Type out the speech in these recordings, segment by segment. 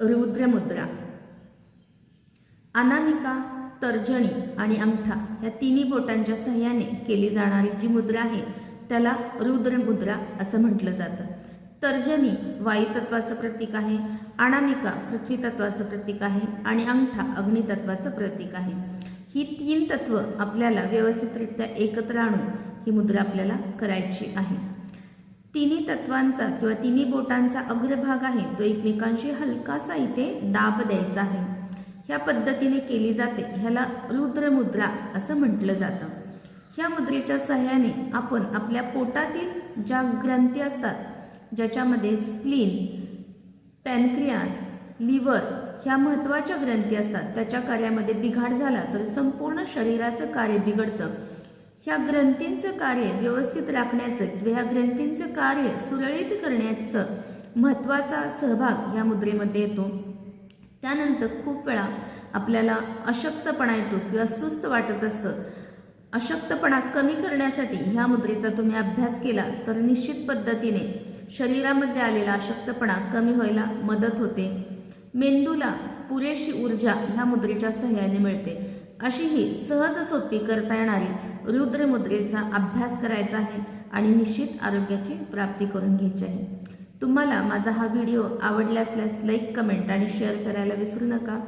रुद्र मुद्रा. अनामिका, तर्जनी आणि अंगठा या तिन्ही बोटांच्या सहाय्याने केली जाणारी जी मुद्रा आहे त्याला रुद्र मुद्रा असं म्हटलं जातं. तर्जनी वायुतत्वाचं प्रतीक आहे, अनामिका पृथ्वी तत्वाचं प्रतीक आहे आणि अंगठा अग्नितत्वाचं प्रतीक आहे. ही तीन तत्व आपल्याला व्यवस्थितरित्या एकत्र आणून ही मुद्रा आपल्याला करायची आहे. तिन्ही तत्वांचा किंवा तिन्ही बोटांचा अग्रभाग आहे तो एकमेकांशी हलकासा इथे दाब द्यायचा आहे. ह्या पद्धतीने केली जाते, ह्याला रुद्र मुद्रा असं म्हटलं जातं. ह्या मुद्रेच्या सहाय्याने आपण आपल्या पोटातील ज्या ग्रंथी असतात, ज्याच्यामध्ये स्प्लीन, पॅनक्रियाज, लिव्हर ह्या महत्त्वाच्या ग्रंथी असतात, त्याच्या कार्यामध्ये बिघाड झाला तर संपूर्ण शरीराचं कार्य बिघडतं. ह्या ग्रंथींचं कार्य व्यवस्थित राखण्याचं किंवा ह्या ग्रंथींचं कार्य सुरळीत करण्याचं महत्त्वाचा सहभाग ह्या मुद्रेमध्ये येतो. त्यानंतर खूप वेळा आपल्याला अशक्तपणा येतो किंवा सुस्त वाटत असतं. अशक्तपणा कमी करण्यासाठी ह्या मुद्रेचा तुम्ही अभ्यास केला तर निश्चित पद्धतीने शरीरामध्ये आलेला अशक्तपणा कमी व्हायला मदत होते. मेंदूला पुरेशी ऊर्जा ह्या मुद्रेच्या सहाय्याने मिळते. अशी ही सहज सोपी करता येणारी रुद्र मुद्रेचा अभ्यास करायचा आहे आणि निश्चित आरोग्याची प्राप्ती करून घ्यायची आहे. तुम्हाला माझा हा व्हिडिओ आवडला असल्यास लाईक, कमेंट आणि शेअर करायला विसरू नका.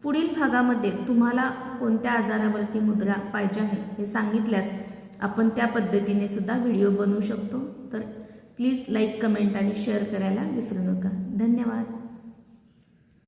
पुढील भागामध्ये तुम्हाला कोणत्या आजारावरती मुद्रा पाहिजे आहे हे सांगितल्यास आपण त्या पद्धतीने सुद्धा व्हिडिओ बनवू शकतो. तर प्लीज लाईक, कमेंट आणि शेअर करायला विसरू नका. धन्यवाद.